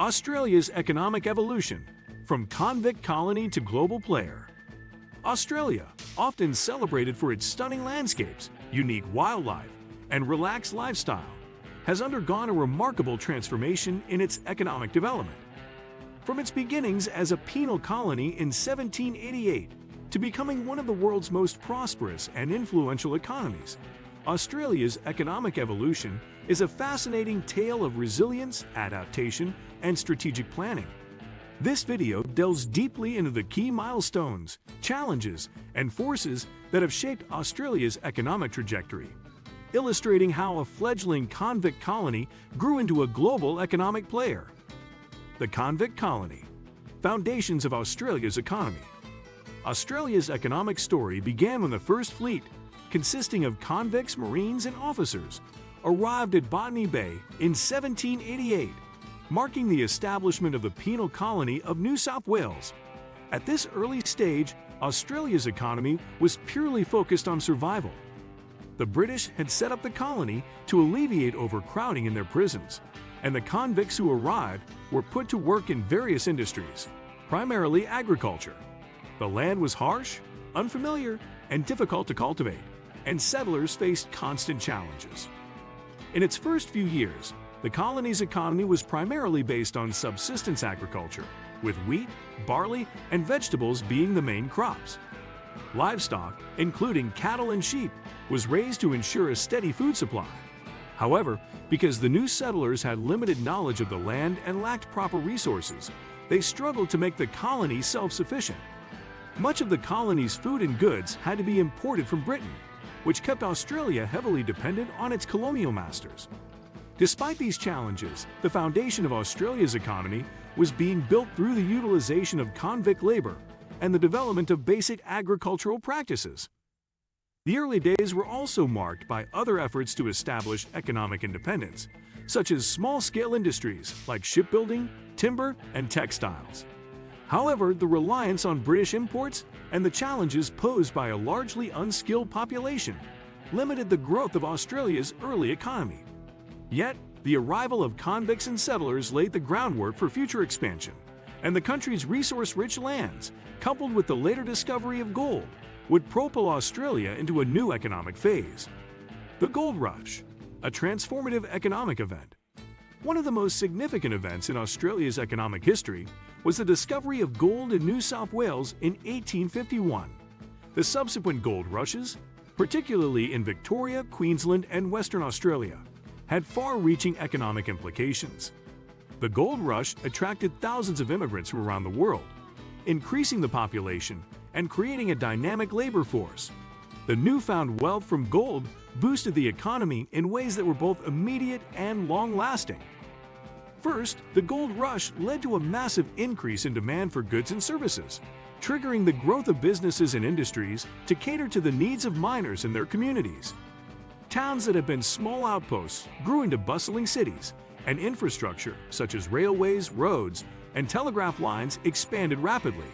Australia's economic evolution, from convict colony to global player. Australia, often celebrated for its stunning landscapes, unique wildlife, and relaxed lifestyle, has undergone a remarkable transformation in its economic development. From its beginnings as a penal colony in 1788 to becoming one of the world's most prosperous and influential economies, Australia's economic evolution is a fascinating tale of resilience, adaptation, and strategic planning. This video delves deeply into the key milestones, challenges, and forces that have shaped Australia's economic trajectory, illustrating how a fledgling convict colony grew into a global economic player. The Convict Colony, foundations of Australia's economy. Australia's economic story began when the first fleet, consisting of convicts, marines, and officers, arrived at Botany Bay in 1788, marking the establishment of the penal colony of New South Wales. At this early stage, Australia's economy was purely focused on survival. The British had set up the colony to alleviate overcrowding in their prisons, and the convicts who arrived were put to work in various industries, primarily agriculture. The land was harsh, unfamiliar, and difficult to cultivate, and settlers faced constant challenges. In its first few years, the colony's economy was primarily based on subsistence agriculture, with wheat, barley, and vegetables being the main crops. Livestock, including cattle and sheep, was raised to ensure a steady food supply. However, because the new settlers had limited knowledge of the land and lacked proper resources, they struggled to make the colony self-sufficient. Much of the colony's food and goods had to be imported from Britain, which kept Australia heavily dependent on its colonial masters. Despite these challenges, the foundation of Australia's economy was being built through the utilization of convict labor and the development of basic agricultural practices. The early days were also marked by other efforts to establish economic independence, such as small-scale industries like shipbuilding, timber, and textiles. However, the reliance on British imports and the challenges posed by a largely unskilled population limited the growth of Australia's early economy. Yet, the arrival of convicts and settlers laid the groundwork for future expansion, and the country's resource-rich lands, coupled with the later discovery of gold, would propel Australia into a new economic phase. The Gold Rush, a transformative economic event. One of the most significant events in Australia's economic history was the discovery of gold in New South Wales in 1851. The subsequent gold rushes, particularly in Victoria, Queensland, and Western Australia, had far-reaching economic implications. The gold rush attracted thousands of immigrants from around the world, increasing the population and creating a dynamic labor force. The newfound wealth from gold boosted the economy in ways that were both immediate and long-lasting. First, the gold rush led to a massive increase in demand for goods and services, triggering the growth of businesses and industries to cater to the needs of miners and their communities. Towns that had been small outposts grew into bustling cities, and infrastructure such as railways, roads, and telegraph lines expanded rapidly.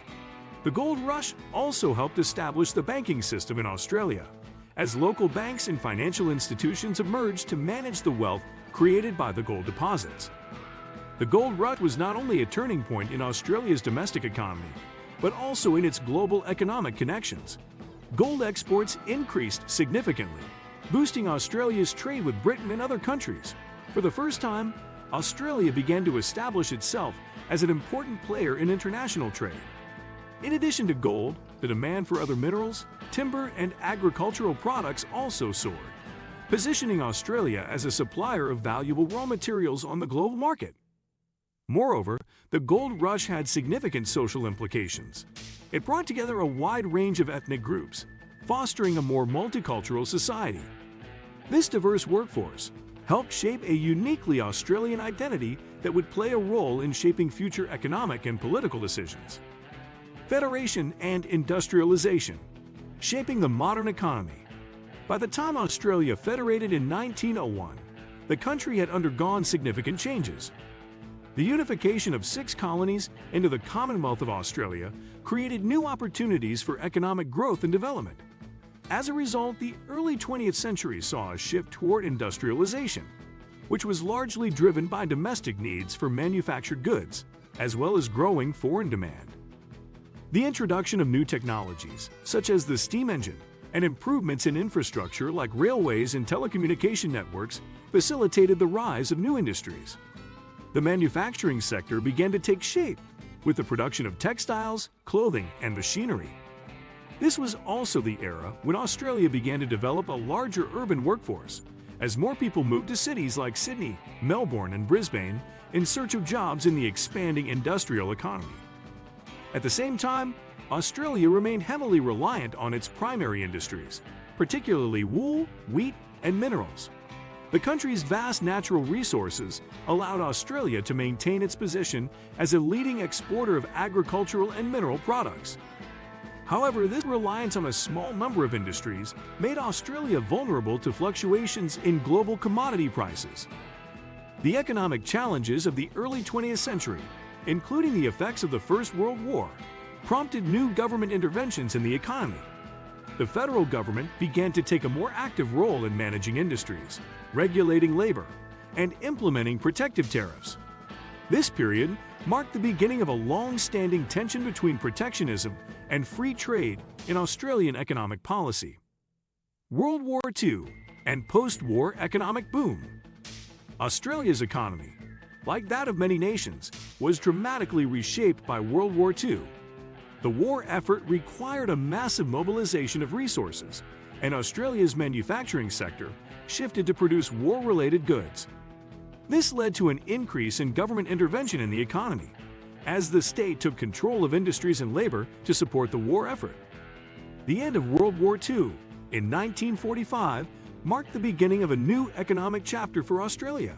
The gold rush also helped establish the banking system in Australia, as local banks and financial institutions emerged to manage the wealth created by the gold deposits. The gold rush was not only a turning point in Australia's domestic economy, but also in its global economic connections. Gold exports increased significantly, boosting Australia's trade with Britain and other countries. For the first time, Australia began to establish itself as an important player in international trade. In addition to gold, the demand for other minerals, timber, and agricultural products also soared, positioning Australia as a supplier of valuable raw materials on the global market. Moreover, the gold rush had significant social implications. It brought together a wide range of ethnic groups, fostering a more multicultural society. This diverse workforce helped shape a uniquely Australian identity that would play a role in shaping future economic and political decisions. Federation and industrialization, shaping the modern economy. By the time Australia federated in 1901, the country had undergone significant changes. The unification of 6 colonies into the Commonwealth of Australia created new opportunities for economic growth and development. As a result, the early 20th century saw a shift toward industrialization. which was largely driven by domestic needs for manufactured goods, as well as growing foreign demand. The introduction of new technologies, such as the steam engine, and improvements in infrastructure like railways and telecommunication networks facilitated the rise of new industries. The manufacturing sector began to take shape with the production of textiles, clothing, and machinery. This was also the era when Australia began to develop a larger urban workforce, as more people moved to cities like Sydney, Melbourne, and Brisbane in search of jobs in the expanding industrial economy. At the same time, Australia remained heavily reliant on its primary industries, particularly wool, wheat, and minerals. The country's vast natural resources allowed Australia to maintain its position as a leading exporter of agricultural and mineral products. However, this reliance on a small number of industries made Australia vulnerable to fluctuations in global commodity prices. The economic challenges of the early 20th century, including the effects of the First World War, prompted new government interventions in the economy. The federal government began to take a more active role in managing industries, regulating labor, and implementing protective tariffs. This period marked the beginning of a long-standing tension between protectionism and free trade in Australian economic policy. World War II and post-war economic boom. Australia's economy, like that of many nations, was dramatically reshaped by World War II. The war effort required a massive mobilization of resources, and Australia's manufacturing sector shifted to produce war-related goods. This led to an increase in government intervention in the economy, as the state took control of industries and labor to support the war effort. The end of World War II, in 1945, marked the beginning of a new economic chapter for Australia.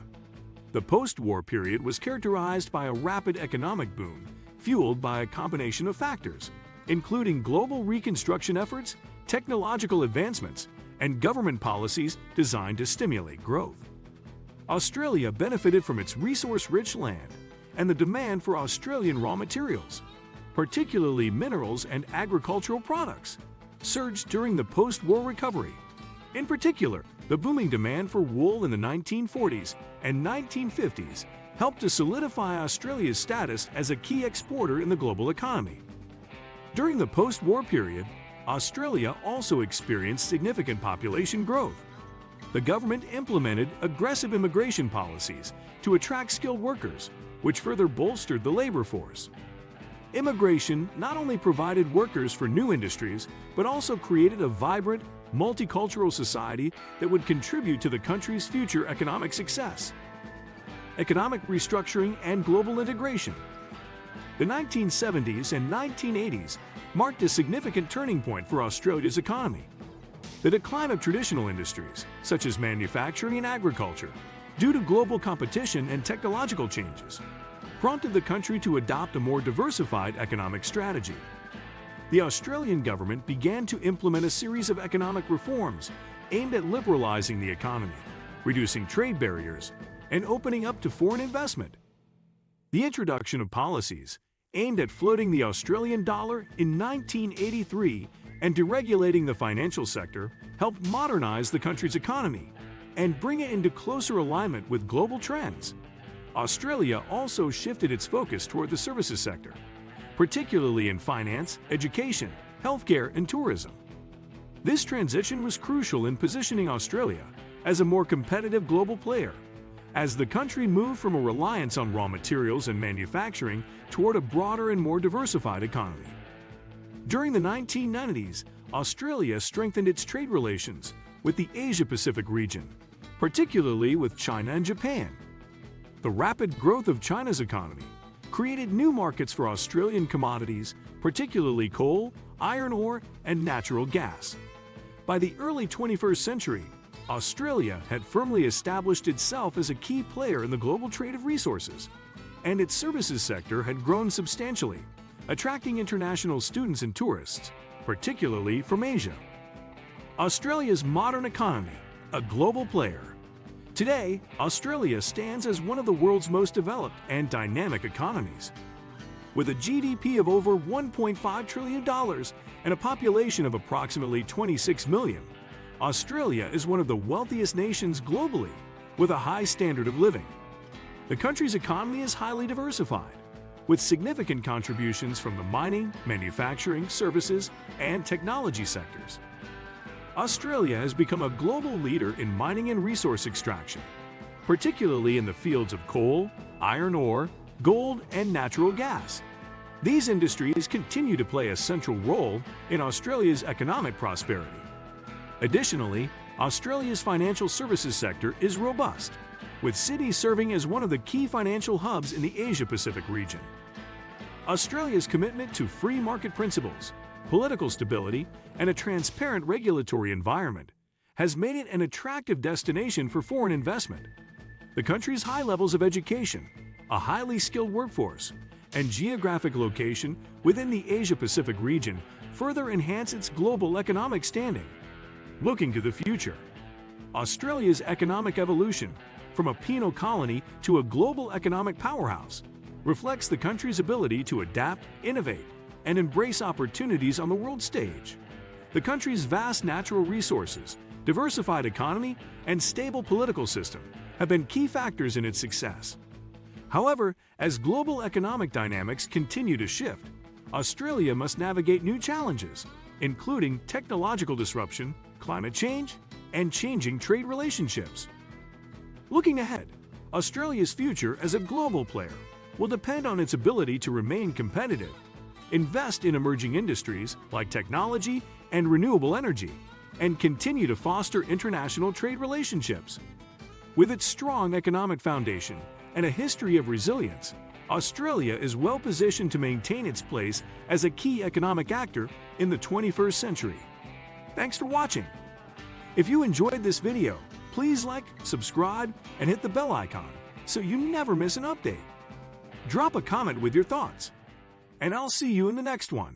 The post-war period was characterized by a rapid economic boom, fueled by a combination of factors, including global reconstruction efforts, technological advancements, and government policies designed to stimulate growth. Australia benefited from its resource-rich land and the demand for Australian raw materials, particularly minerals and agricultural products, surged during the post-war recovery. In particular, the booming demand for wool in the 1940s and 1950s helped to solidify Australia's status as a key exporter in the global economy. During the post-war period, Australia also experienced significant population growth. The government implemented aggressive immigration policies to attract skilled workers, which further bolstered the labor force. Immigration not only provided workers for new industries, but also created a vibrant, multicultural society that would contribute to the country's future economic success. Economic restructuring and global integration. The 1970s and 1980s marked a significant turning point for Australia's economy. The decline of traditional industries, such as manufacturing and agriculture, due to global competition and technological changes, prompted the country to adopt a more diversified economic strategy. The Australian government began to implement a series of economic reforms aimed at liberalizing the economy, reducing trade barriers, and opening up to foreign investment. The introduction of policies aimed at floating the Australian dollar in 1983 and deregulating the financial sector helped modernize the country's economy and bring it into closer alignment with global trends. Australia also shifted its focus toward the services sector, particularly in finance, education, healthcare, and tourism. This transition was crucial in positioning Australia as a more competitive global player, as the country moved from a reliance on raw materials and manufacturing toward a broader and more diversified economy. During the 1990s, Australia strengthened its trade relations with the Asia-Pacific region, particularly with China and Japan. The rapid growth of China's economy created new markets for Australian commodities, particularly coal, iron ore, and natural gas. By the early 21st century, Australia had firmly established itself as a key player in the global trade of resources, and its services sector had grown substantially, attracting international students and tourists, particularly from Asia. Australia's modern economy, a global player. Today, Australia stands as one of the world's most developed and dynamic economies. With a GDP of over $1.5 trillion and a population of approximately 26 million, Australia is one of the wealthiest nations globally with a high standard of living. The country's economy is highly diversified, with significant contributions from the mining, manufacturing, services, and technology sectors. Australia has become a global leader in mining and resource extraction, particularly in the fields of coal, iron ore, gold, and natural gas. These industries continue to play a central role in Australia's economic prosperity. Additionally, Australia's financial services sector is robust, with cities serving as one of the key financial hubs in the Asia-Pacific region. Australia's commitment to free market principles, political stability, and a transparent regulatory environment has made it an attractive destination for foreign investment. The country's high levels of education, a highly skilled workforce, and geographic location within the Asia-Pacific region further enhance its global economic standing. Looking to the future, Australia's economic evolution, from a penal colony to a global economic powerhouse, reflects the country's ability to adapt, innovate, and embrace opportunities on the world stage. The country's vast natural resources, diversified economy, and stable political system have been key factors in its success. However, as global economic dynamics continue to shift, Australia must navigate new challenges, including technological disruption, climate change, and changing trade relationships. Looking ahead, Australia's future as a global player will depend on its ability to remain competitive, invest in emerging industries like technology and renewable energy, and continue to foster international trade relationships. With its strong economic foundation and a history of resilience, Australia is well positioned to maintain its place as a key economic actor in the 21st century. Thanks for watching. If you enjoyed this video, please like, subscribe, and hit the bell icon so you never miss an update. Drop a comment with your thoughts, and I'll see you in the next one.